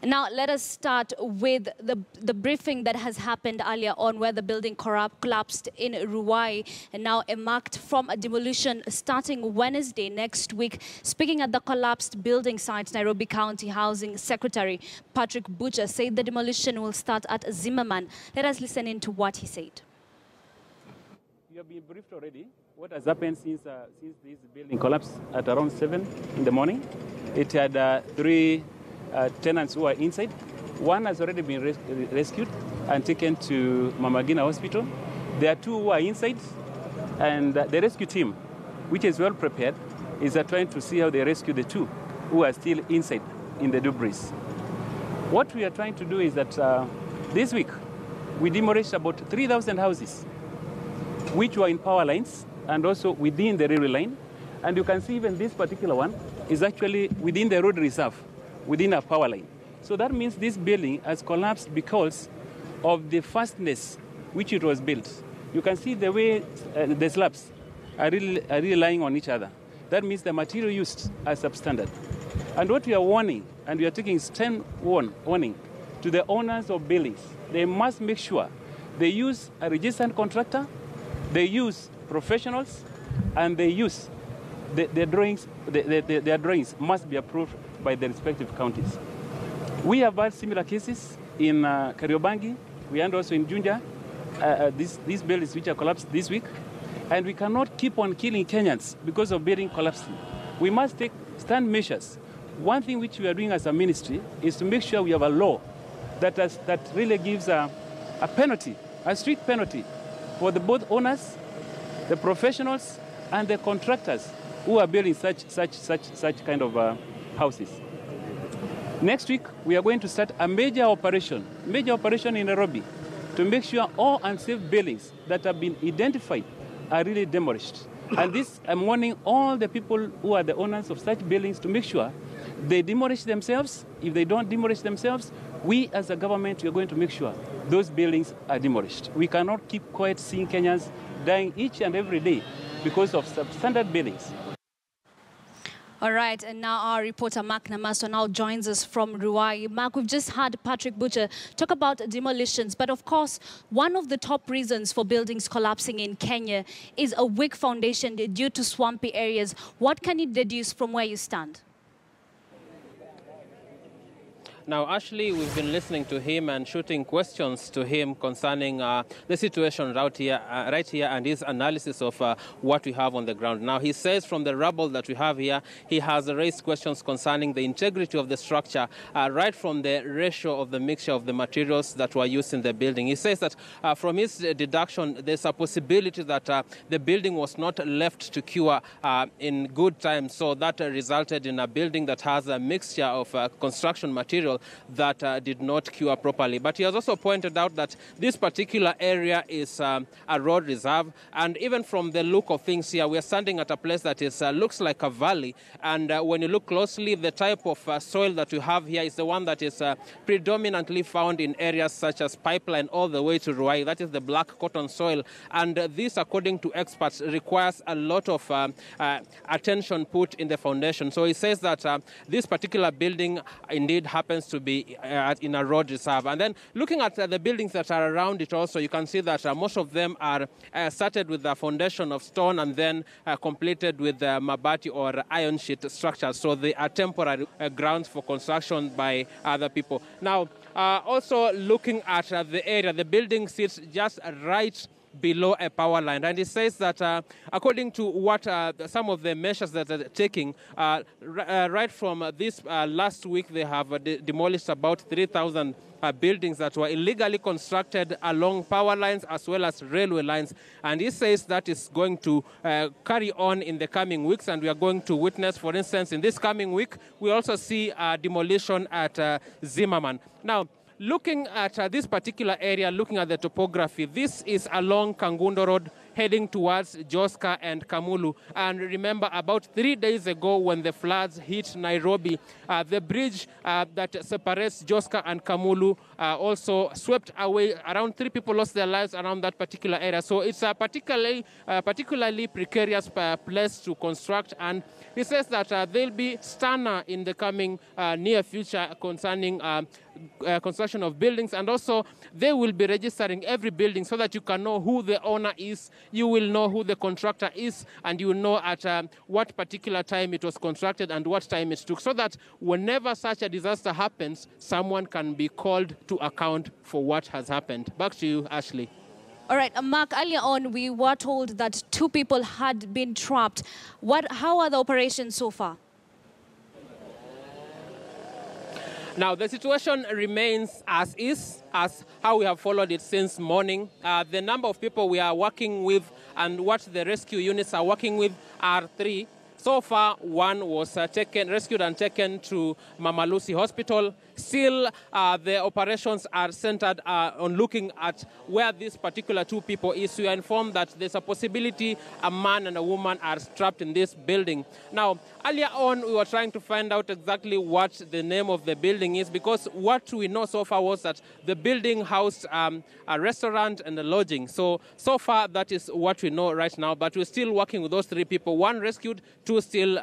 Now, let us start with the briefing that has happened earlier on where the building collapsed in Ruai and now earmarked from a demolition starting Wednesday next week. Speaking at the collapsed building site, Nairobi County Housing Secretary Patrick Butcher said the demolition will start at Zimmerman. Let us listen in to what he said. You have been briefed already. What has happened since this building collapsed at around 7 in the morning? It had three tenants who are inside. One has already been rescued and taken to Mama Ngina Hospital. There are two who are inside, and the rescue team, which is well prepared, is trying to see how they rescue the two who are still inside in the debris. What we are trying to do is that this week we demolished about 3,000 houses, which were in power lines and also within the railway line. And you can see even this particular one is actually within the road reserve, within a power line. So that means this building has collapsed because of the fastness which it was built. You can see the way the slabs are really lying on each other. That means the material used are substandard. And what we are warning, and we are taking stern warning to the owners of buildings, they must make sure they use a registered contractor, they use professionals, and they use their drawings must be approved by the respective counties. We have had similar cases in Kariobangi, we and also in Junja, these buildings which are collapsed this week, and we cannot keep on killing Kenyans because of building collapsing. We must take stand measures. One thing which we are doing as a ministry is to make sure we have a law that really gives a penalty, a strict penalty for both owners, the professionals, and the contractors who are building such kind of houses. Next week, we are going to start a major operation in Nairobi to make sure all unsafe buildings that have been identified are really demolished. And this, I'm warning all the people who are the owners of such buildings to make sure they demolish themselves. If they don't demolish themselves, we as a government, we are going to make sure those buildings are demolished. We cannot keep quiet seeing Kenyans dying each and every day because of substandard buildings. All right, and now our reporter Mark Namaso now joins us from Ruai. Mark, we've just had Patrick Butcher talk about demolitions, but of course, one of the top reasons for buildings collapsing in Kenya is a weak foundation due to swampy areas. What can you deduce from where you stand? Now, Ashley, we've been listening to him and shooting questions to him concerning the situation right here and his analysis of what we have on the ground. Now, he says from the rubble that we have here, he has raised questions concerning the integrity of the structure, right from the ratio of the mixture of the materials that were used in the building. He says that from his deduction, there's a possibility that the building was not left to cure in good time. So that resulted in a building that has a mixture of construction material that did not cure properly. But he has also pointed out that this particular area is a road reserve, and even from the look of things here, we are standing at a place that is looks like a valley, and when you look closely, the type of soil that you have here is the one that is predominantly found in areas such as Pipeline all the way to Ruai. That is the black cotton soil, and this, according to experts, requires a lot of attention put in the foundation. So he says that this particular building indeed happens to be in a road reserve. And then looking at the buildings that are around it also, you can see that most of them are started with the foundation of stone and then completed with mabati or iron sheet structures. So they are temporary grounds for construction by other people. Now, also looking at the area, the building sits just right below a power line. And it says that according to what some of the measures that they're taking, right from this last week, they have demolished about 3,000 buildings that were illegally constructed along power lines as well as railway lines. And he says that is going to carry on in the coming weeks, and we are going to witness, for instance, in this coming week, we also see demolition at Zimmerman. Now, looking at this particular area, looking at the topography, this is along Kangundo Road, heading towards Joska and Kamulu. And remember, about 3 days ago when the floods hit Nairobi, the bridge that separates Joska and Kamulu also swept away. Around 3 people lost their lives around that particular area. So it's a particularly precarious place to construct. And he says that there'll be sterner in the coming near future concerning construction of buildings, and also they will be registering every building so that you can know who the owner is, you will know who the contractor is, and you will know at what particular time it was constructed and what time it took, so that whenever such a disaster happens, someone can be called to account for what has happened. Back to you, Ashley. All right, Mark, earlier on we were told that 2 people had been trapped. How are the operations so far? Now, the situation remains as is, as how we have followed it since morning. The number of people we are working with and what the rescue units are working with are 3. So far, 1 was rescued and taken to Mama Lucy Hospital. Still, the operations are centered on looking at where this particular 2 people is. We are informed that there's a possibility a man and a woman are trapped in this building. Now, earlier on, we were trying to find out exactly what the name of the building is, because what we know so far was that the building housed a restaurant and a lodging. So far, that is what we know right now. But we're still working with those 3 people. 1 rescued, 2 still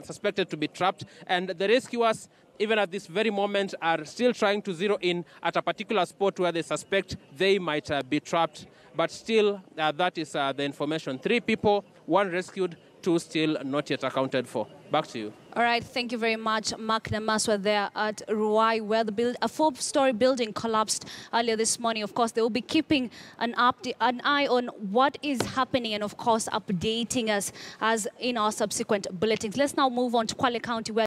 suspected to be trapped. And the rescuers, even at this very moment, are still trying to zero in at a particular spot where they suspect they might be trapped. But still, that is the information. 3 people, 1 rescued, 2 still not yet accounted for. Back to you. All right, thank you very much, Mark Namaswa there at Ruai, where a 4-story building collapsed earlier this morning. Of course, they will be keeping an eye on what is happening and, of course, updating us as in our subsequent bulletins. Let's now move on to Kwale County, where